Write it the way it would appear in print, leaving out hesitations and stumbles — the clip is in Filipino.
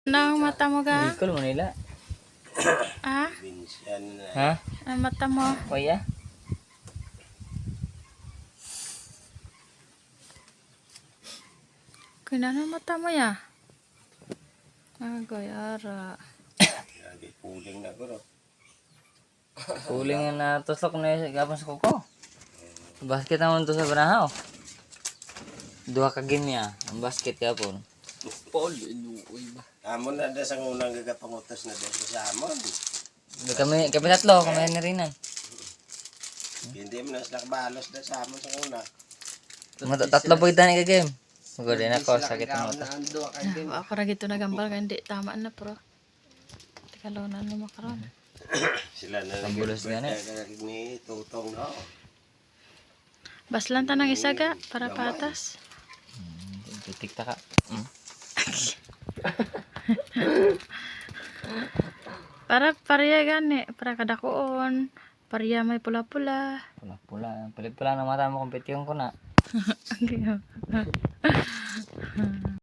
Nang mata mo ga? Bicol mo nila. Ah? Ha? Ang mata mo? Kuya? Kinano mata mo ya? Agoy, ara. Puling na ko. Kuling na tusok na yung gapon sa kuko. Basket naman to sa banahaw. Dua ka ginya. Ang basket gapon. Paul, inuoy ba? Amon na sa unang gagapangutos na doon sa amon. Kami tatlo, kami ni Rinan. Hindi mo na sila balos na sa amon sa una. Tatlo po itan ka game. Magod din ako, sakit ang mata. Ako ra gito nagambal kaya hindi tama na pro. Tikalonan mo makaron. Sila na Pambulos gani. ni Tutong no. Baslan ta ng isa ga para patas. Titik ta ka. Para pariya gani, para kadakuon. Pariya may pula-pula. Pula-pula. Palit-pula na mata mo, kompetyon ko na.